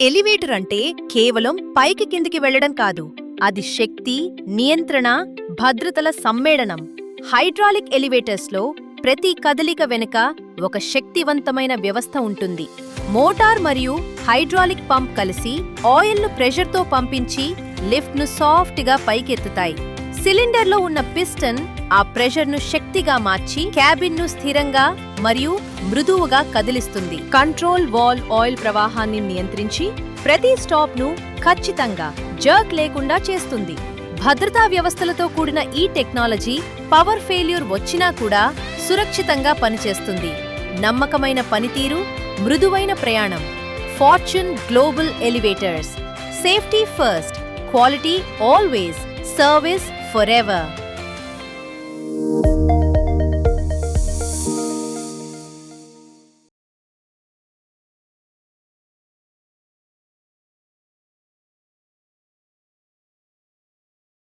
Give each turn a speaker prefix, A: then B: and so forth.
A: Elevator అంటే కేవలం పైకి కిందికి వెళ్లడం కాదు, అది శక్తి, నియంత్రణ, భద్రతల సమ్మేళనం. హైడ్రాలిక్ ఎలివేటర్స్లో ప్రతి కదలిక వెనుక ఒక శక్తివంతమైన వ్యవస్థ ఉంటుంది. మోటార్ మరియు హైడ్రాలిక్ పంప్ కలిసి ఆయిల్ను ప్రెషర్తో పంపించి లిఫ్ట్ను సాఫ్ట్గా పైకెత్తుతాయి. సిలిండర్లో ఉన్న పిస్టన్ ఆ ప్రెషర్ను శక్తిగా మార్చి క్యాబిన్ను స్థిరంగా మరియు మృదువుగా కదిలిస్తుంది. కంట్రోల్ వాల్వ్ ఆయిల్ ప్రవాహాన్ని నియంత్రించి ప్రతి స్టాప్ను ఖచ్చితంగా జర్క్ లేకుండా చేస్తుంది. భద్రతా వ్యవస్థలతో కూడిన ఈ టెక్నాలజీ పవర్ ఫెయిల్యూర్ వచ్చినా కూడా సురక్షితంగా పనిచేస్తుంది. నమ్మకమైన పనితీరు, మృదువైన ప్రయాణం. Fortune global elevators. Safety first, quality always, service forever.